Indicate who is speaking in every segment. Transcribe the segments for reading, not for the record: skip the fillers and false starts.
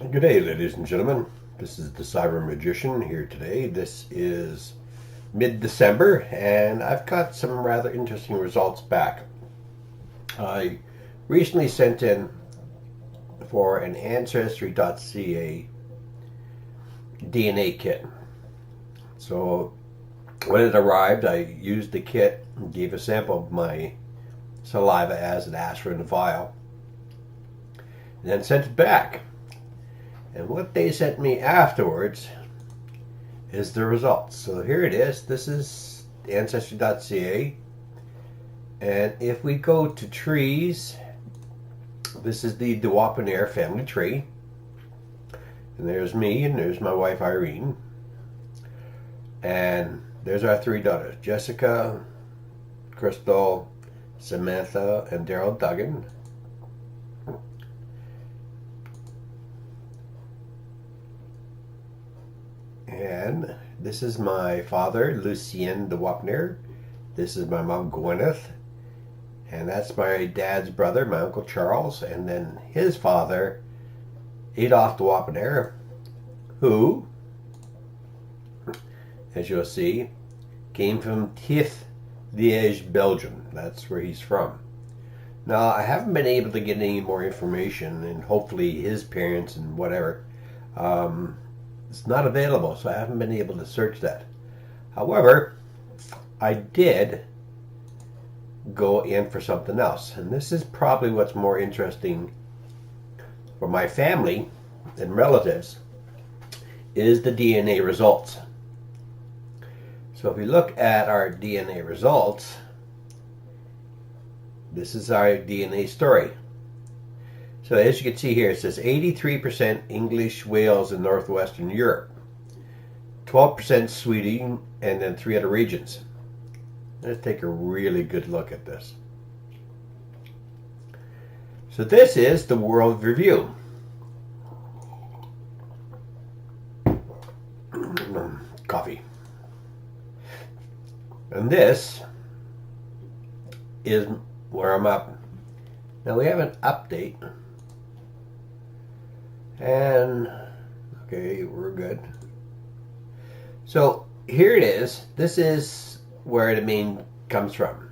Speaker 1: Good day, ladies and gentlemen. This is the Cyber Magician here today. This is mid-December, and I've got some rather interesting results back. I recently sent in for an Ancestry.ca DNA kit. So when it arrived, I used the kit and gave a sample of my saliva as it asked for in the vial, and then sent it back. And what they sent me afterwards is the results. So here it is. This is Ancestry.ca. And if we go to trees, this is the deWaepenaere family tree. And there's me, and there's my wife Irene. And there's our three daughters, Jessica, Crystal, Samantha, and Daryl Duggan. And this is my father, Lucien deWaepenaere. This is my mom, Gwyneth. And that's my dad's brother, my uncle Charles. And then his father, Adolphe deWaepenaere, who, as you'll see, came from Tiff, Liège, Belgium. That's where he's from. Now, I haven't been able to get any more information, and hopefully his parents and whatever. It's not available, so I haven't been able to search that. However, I did go in for something else, and this is probably what's more interesting for my family and relatives, is the DNA results. So if we look at our DNA results, this is our DNA story. So as you can see here, it says 83% English, Wales, and Northwestern Europe, 12% Sweden, and then 3 other regions. Let's take a really good look at this. So this is the World Review. Coffee. And this is where I'm up. Now we have an update. And, okay, we're good. So here it is. This is where the main comes from.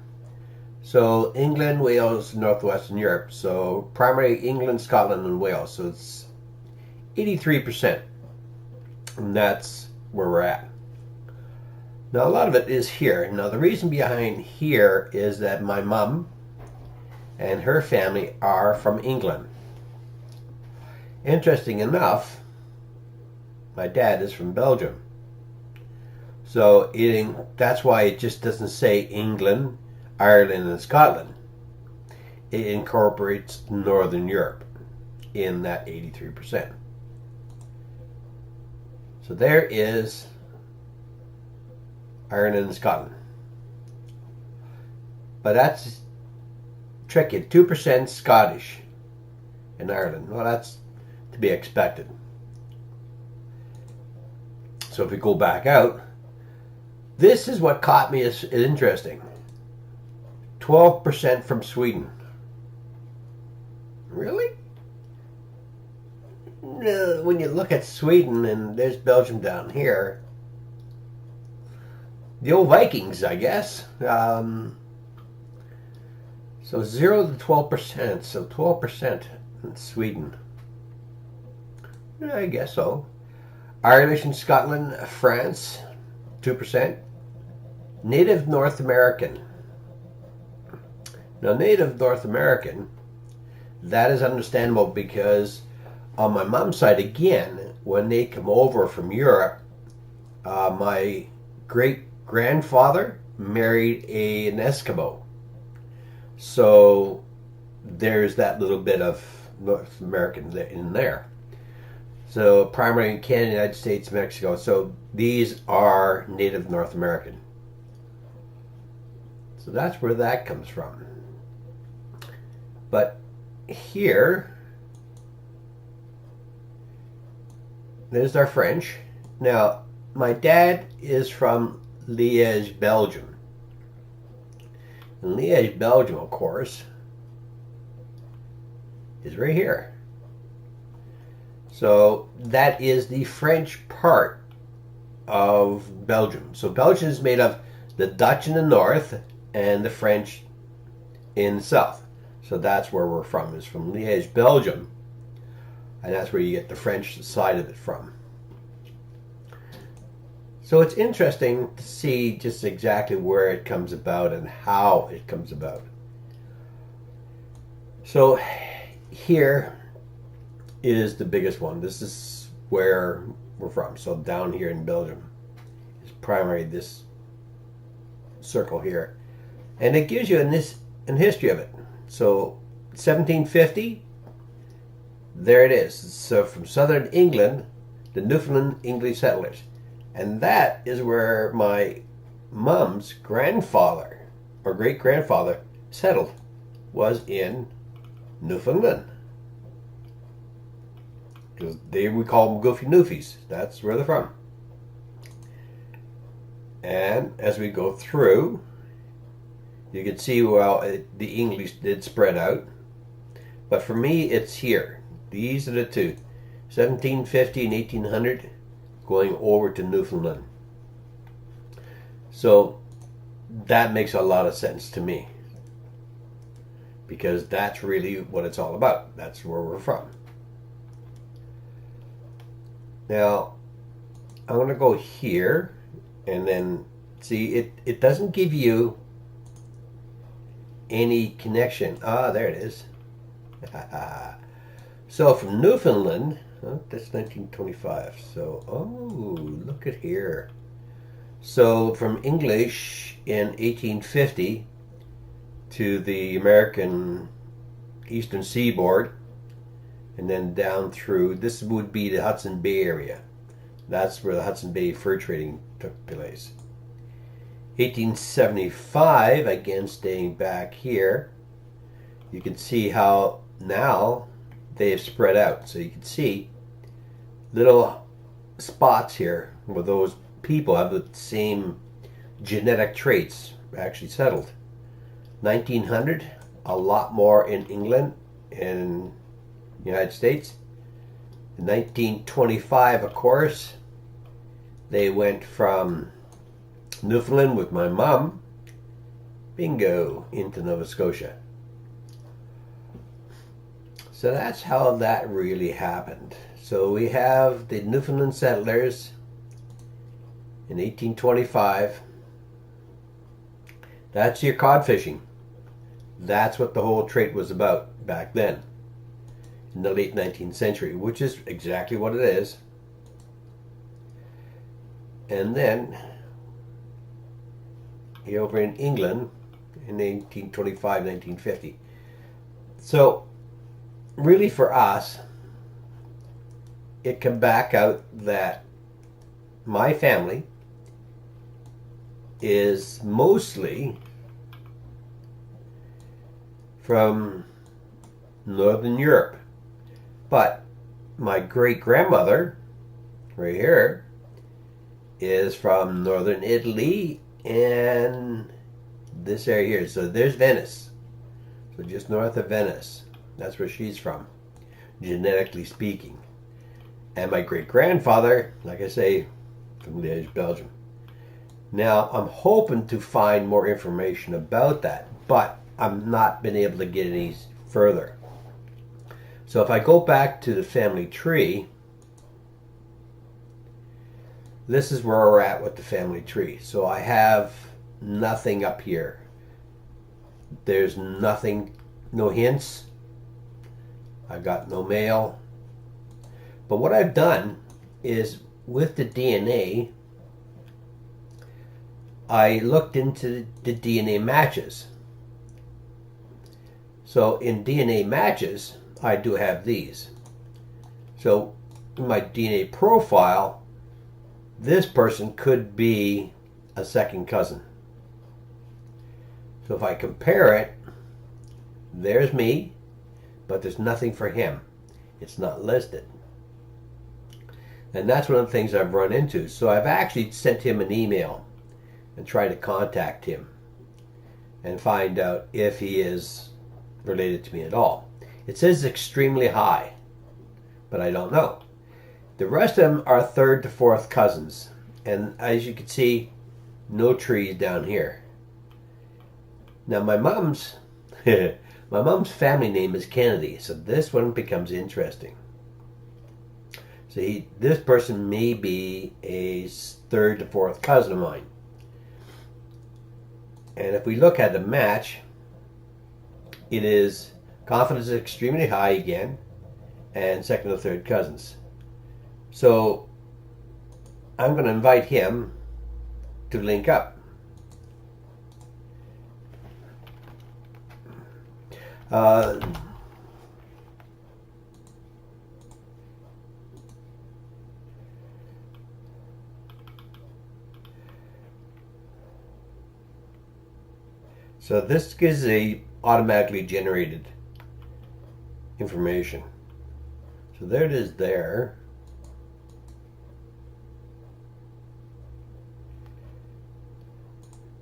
Speaker 1: So England, Wales, Northwestern Europe. So primarily England, Scotland, and Wales. So it's 83%. And that's where we're at. Now a lot of it is here. Now the reason behind here is that my mom and her family are from England. Interesting enough, my dad is from Belgium. So that's why it just doesn't say England, Ireland, and Scotland. It incorporates Northern Europe in that 83%. So there is Ireland and Scotland. But that's tricky. 2% Scottish in Ireland. Well, that's to be expected. So if we go back out, this is what caught me as interesting. 12% from Sweden. Really? When you look at Sweden, and there's Belgium down here, the old Vikings, I guess. So 0 to 12%. So 12% in Sweden. Yeah, I guess so. Irish and Scotland, France, 2%. Native North American. Now, Native North American, that is understandable because on my mom's side, again, when they come over from Europe, my great-grandfather married an Eskimo. So there's that little bit of North American in there. So primarily in Canada, United States, Mexico. So these are Native North American. So that's where that comes from. But here, there's our French. Now, my dad is from Liège, Belgium. And Liège, Belgium, of course, is right here. So that is the French part of Belgium. So Belgium is made of the Dutch in the north and the French in the south. So that's where we're from, is from Liège, Belgium. And that's where you get the French side of it from. So it's interesting to see just exactly where it comes about and how it comes about. So here is the biggest one. This is where we're from. So down here in Belgium is primarily this circle here. And it gives you an history of it. So 1750, there it is. So from southern England, the Newfoundland English settlers. And that is where my mom's grandfather or great-grandfather settled, was in Newfoundland. Because we call them Goofy Newfies. That's where they're from. And as we go through, you can see, well, the English did spread out. But for me, it's here. These are the two. 1750 and 1800 going over to Newfoundland. So that makes a lot of sense to me. Because that's really what it's all about. That's where we're from. Now, I'm going to go here and then see, it doesn't give you any connection. Ah, there it is. So from Newfoundland, oh, that's 1925. So, oh, look at here. So from English in 1850 to the American Eastern Seaboard, and then down through, this would be the Hudson Bay area. That's where the Hudson Bay fur trading took place. 1875, again staying back here, you can see how now they've spread out. So you can see little spots here where those people have the same genetic traits actually settled. 1900, a lot more in England and United States. In 1925, of course, they went from Newfoundland with my mom, bingo, into Nova Scotia. So that's how that really happened. So we have the Newfoundland settlers in 1825. That's your cod fishing. That's what the whole trade was about back then, in the late 19th century, which is exactly what it is. And then over in England in 1825, 1950. So really for us, it came back out that my family is mostly from Northern Europe. But my great-grandmother, right here, is from Northern Italy and this area here. So there's Venice. So just north of Venice. That's where she's from, genetically speaking. And my great-grandfather, like I say, from Liège, Belgium. Now, I'm hoping to find more information about that, but I've not been able to get any further. So if I go back to the family tree, this is where we're at with the family tree. So I have nothing up here. There's nothing, no hints. I got no mail. But what I've done is with the DNA, I looked into the DNA matches. So in DNA matches, I do have these. So in my DNA profile, this person could be a second cousin. So if I compare it, there's me, but there's nothing for him. It's not listed. And that's one of the things I've run into. So I've actually sent him an email and tried to contact him and find out if he is related to me at all. It says extremely high, but I don't know. The rest of them are third to fourth cousins. And as you can see, no trees down here. Now my mom's my mom's family name is Kennedy, so this one becomes interesting. See, this person may be a third to fourth cousin of mine. And if we look at the match, it is confidence is extremely high again, and second or third cousins. So I'm going to invite him to link up. So this is a automatically generated information. So there it is there.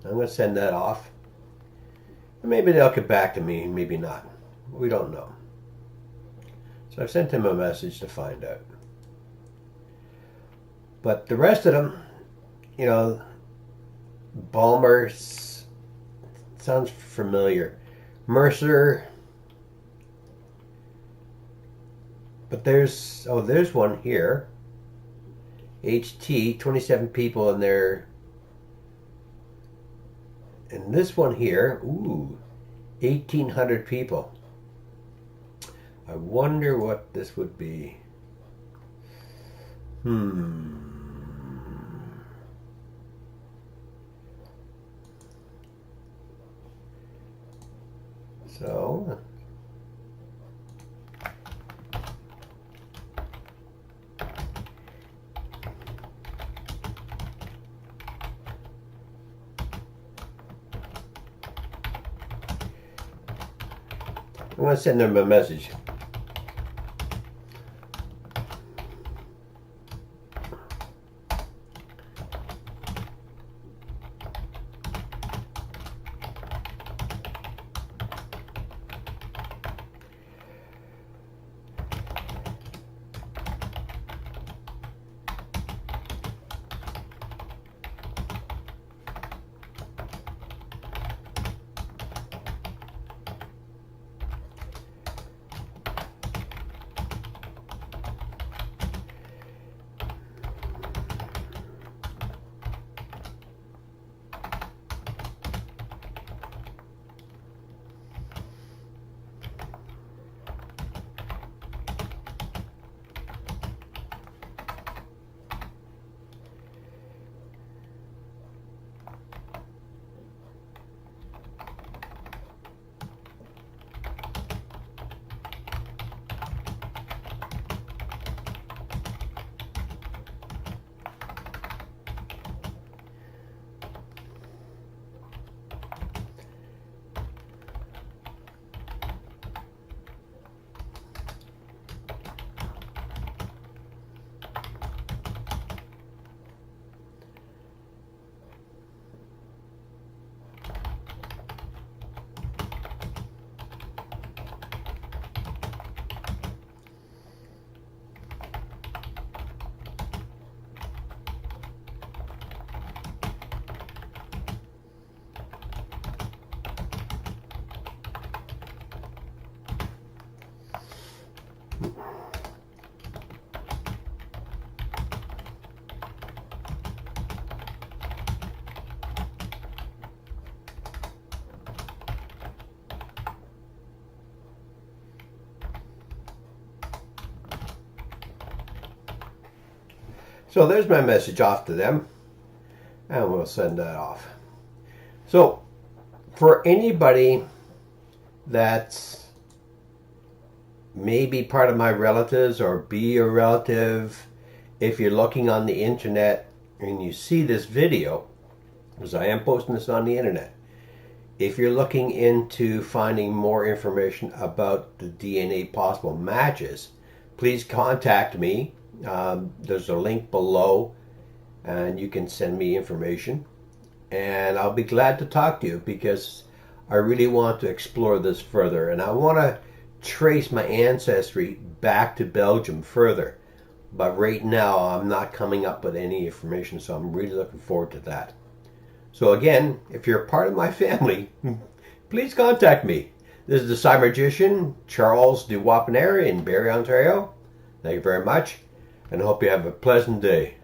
Speaker 1: I'm going to send that off. Maybe they'll get back to me, maybe not. We don't know. So I've sent him a message to find out. But the rest of them, you know, Balmer sounds familiar. Mercer. But there's one here. HT, 27 people in there. And this one here, ooh, 1,800 people. I wonder what this would be. So, I'm going to send them a message. So there's my message off to them, and we'll send that off. So for anybody that's maybe part of my relatives or be a relative, if you're looking on the internet and you see this video, because I am posting this on the internet, if you're looking into finding more information about the DNA possible matches, please contact me. There's a link below and you can send me information, and I'll be glad to talk to you because I really want to explore this further, and I want to trace my ancestry back to Belgium further. But right now, I'm not coming up with any information, so I'm really looking forward to that. So again, if you're a part of my family, please contact me. This is the Cyber Magician, Charles deWaepenaere in Barrie, Ontario. Thank you very much, and I hope you have a pleasant day.